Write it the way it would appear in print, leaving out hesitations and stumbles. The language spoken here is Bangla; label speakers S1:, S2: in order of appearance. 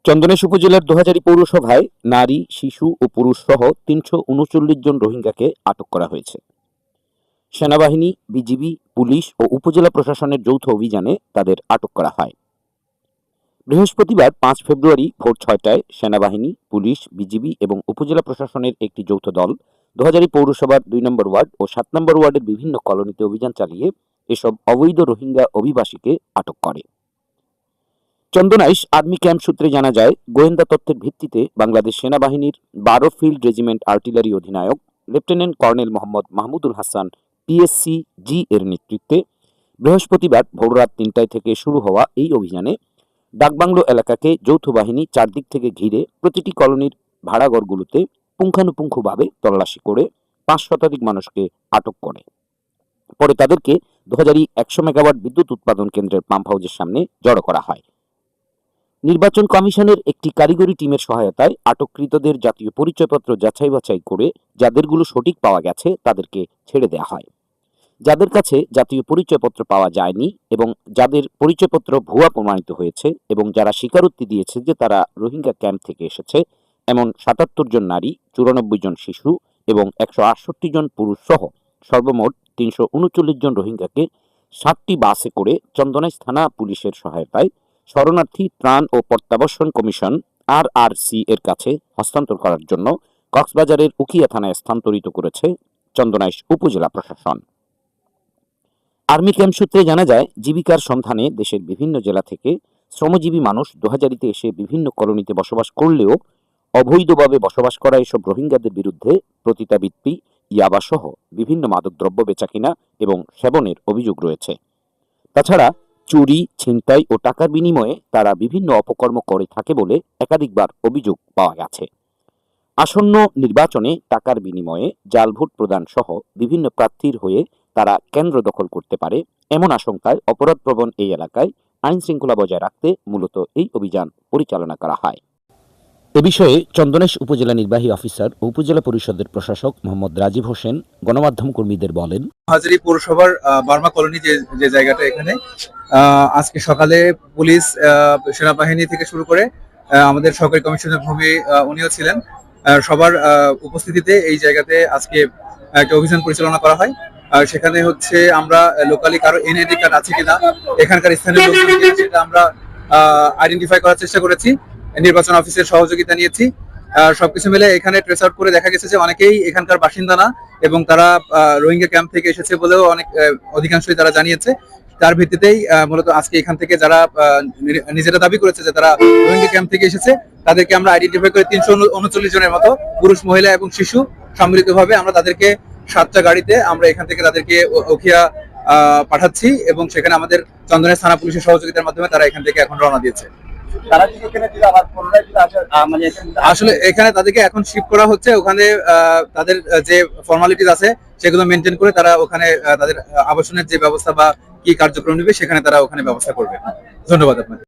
S1: চন্দনেশ উপজেলার দোহাজারী পৌরসভায় নারী, শিশু ও পুরুষ সহ ৩৩৯ জন রোহিঙ্গাকে আটক করা হয়েছে। সেনাবাহিনী, বিজিবি, পুলিশ ও উপজেলা প্রশাসনের যৌথ অভিযানে তাদের আটক করা হয়। বৃহস্পতিবার ৫ ফেব্রুয়ারি ভোর ৬টায় সেনাবাহিনী, পুলিশ, বিজিবি এবং উপজেলা প্রশাসনের একটি যৌথ দল দোহাজারী পৌরসভার ২ নম্বর ওয়ার্ড ও ৭ নম্বর ওয়ার্ডের বিভিন্ন কলোনিতে অভিযান চালিয়ে এসব অবৈধ রোহিঙ্গা অভিবাসীকে আটক করে। চন্দনাইশ আর্মি ক্যাম্প সূত্রে জানা যায়, গোয়েন্দা তথ্যের ভিত্তিতে বাংলাদেশ সেনাবাহিনীর ১২ ফিল্ড রেজিমেন্ট আর্টিলারি অধিনায়ক lieutenant colonel Mohammad Mahmudul Hasan PSC G এর নেতৃত্বে বৃহস্পতিবার ভোররাত ৩টায় থেকে শুরু হওয়া এই অভিযানে ডাকবাংলো এলাকাকে যৌথ বাহিনী চারদিক থেকে ঘিরে প্রতিটি কলোনির ভাড়াঘরগুলোতে পুঙ্খানুপুঙ্খভাবে তল্লাশি করে ৫ শতাধিক মানুষকে আটক করে। পরে তাদেরকে দোহাজারী ১০০ মেগাওয়াট বিদ্যুৎ উৎপাদন কেন্দ্রের পাম্প হাউসের সামনে জড়ো করা হয়। নির্বাচন কমিশনের একটি কারিগরি টিমের সহায়তায় আটককৃতদের জাতীয় পরিচয়পত্র যাচাই বাছাই করে যাদেরগুলো সঠিক পাওয়া গেছে তাদেরকে ছেড়ে দেওয়া হয়। যাদের কাছে জাতীয় পরিচয়পত্র পাওয়া যায়নি এবং যাদের পরিচয়পত্র ভুয়া প্রমাণিত হয়েছে এবং যারা স্বীকারোক্তি দিয়েছে যে তারা রোহিঙ্গা ক্যাম্প থেকে এসেছে, এমন ৭৭ জন নারী, ৯৪ জন শিশু এবং ১৬৮ জন পুরুষ সহ সর্বমোট ৩৩৯ জন রোহিঙ্গাকে ৭টি বাসে করে চন্দনাইশ থানা পুলিশের সহায়তায় শরণার্থী ত্রাণ ও প্রত্যাবাসন কমিশন আরআরসি এর কাছে হস্তান্তর করার জন্য কক্সবাজারের উখিয়া থানায় স্থানান্তরিত করেছে চন্দনাইশ উপজেলা প্রশাসন। আর্মি ক্যাম্প সূত্রে জানা যায়, জীবিকার সন্ধানে দেশের বিভিন্ন জেলা থেকে শ্রমজীবী মানুষ দোহাজারীতে এসে বিভিন্ন কলোনিতে বসবাস করলেও অবৈধভাবে বসবাস করা এসব রোহিঙ্গাদের বিরুদ্ধে পতিতাবৃত্তি, ইয়াবাসহ বিভিন্ন মাদকদ্রব্য বেচাকেনা এবং সেবনের অভিযোগ রয়েছে। তাছাড়া চুরি, ছিনতাই ও টাকার বিনিময়ে তারা বিভিন্ন অপকর্ম করে থাকে বলে একাধিকবার অভিযোগ পাওয়া গেছে। আসন্ন নির্বাচনে টাকার বিনিময়ে জাল ভোট প্রদান সহ বিভিন্ন প্রার্থীর হয়ে তারা কেন্দ্র দখল করতে পারে, এমন আশঙ্কায় অপরাধপ্রবণ এই এলাকায় আইন শৃঙ্খলা বজায় রাখতে মূলত এই অভিযান পরিচালনা করা হয়। এ বিষয়ে চন্দনেশ উপজেলা নির্বাহী অফিসার ও উপজেলা পরিষদের প্রশাসক মোহাম্মদ রাজীব হোসেন গণমাধ্যম কর্মীদের বলেন,
S2: দোহাজারী পৌরসভার বার্মা কলোনি যে জায়গাটা, এখানে আজকে সকালে পুলিশ, সেনাবাহিনী থেকে শুরু করে আমাদের সহকারী কমিশনার ভূমি উনিও ছিলেন, সবার উপস্থিতিতে এই জায়গাতে আজকে একটা অভিযান পরিচালনা করা হয়। সেখানে হচ্ছে আমরা লোকালি কারো এনআইডি কার্ড আছে কিনা, এখানকার স্থানীয় লোকজন কিনা, সেটা আমরা আইডেন্টিফাই করার চেষ্টা করেছি। নির্বাচন অফিসের সহযোগিতা নিয়েছি। সবকিছু মিলে এখানে ট্রেস আউট করে দেখা গেছে যে অনেকেই এখানকার বাসিন্দা না এবং তারা রোহিঙ্গা ক্যাম্প থেকে এসেছে বলেও অধিকাংশই তারা জানিয়েছে। তার ভিত্তিতেই মূলত আজকে এখান থেকে যারা নিজেরা দাবি করেছে যে তারা রোহিঙ্গা ক্যাম্প থেকে এসেছে, তাদেরকে আমরা আইডেন্টিফাই করে ৩৩৯ জনের মতো পুরুষ, মহিলা এবং শিশু সম্মিলিতভাবে আমরা তাদেরকে 7টা গাড়িতে আমরা এখান থেকে তাদেরকে উখিয়া পাঠাচ্ছি এবং সেখানে আমাদের চন্দনাইশ থানা পুলিশের সহযোগিতার মাধ্যমে তারা এখান থেকে এখন রওনা দিয়েছে। আসলে এখানে তাদেরকে এখন শিফট করা হচ্ছে, ওখানে তাদের যে ফর্মালিটিস আছে সেগুলো মেনটেন করে তারা ওখানে তাদের আবাসনের যে ব্যবস্থা বা কি কার্যক্রম নেবে সেখানে তারা ওখানে ব্যবস্থা করবে। ধন্যবাদ আপনাকে।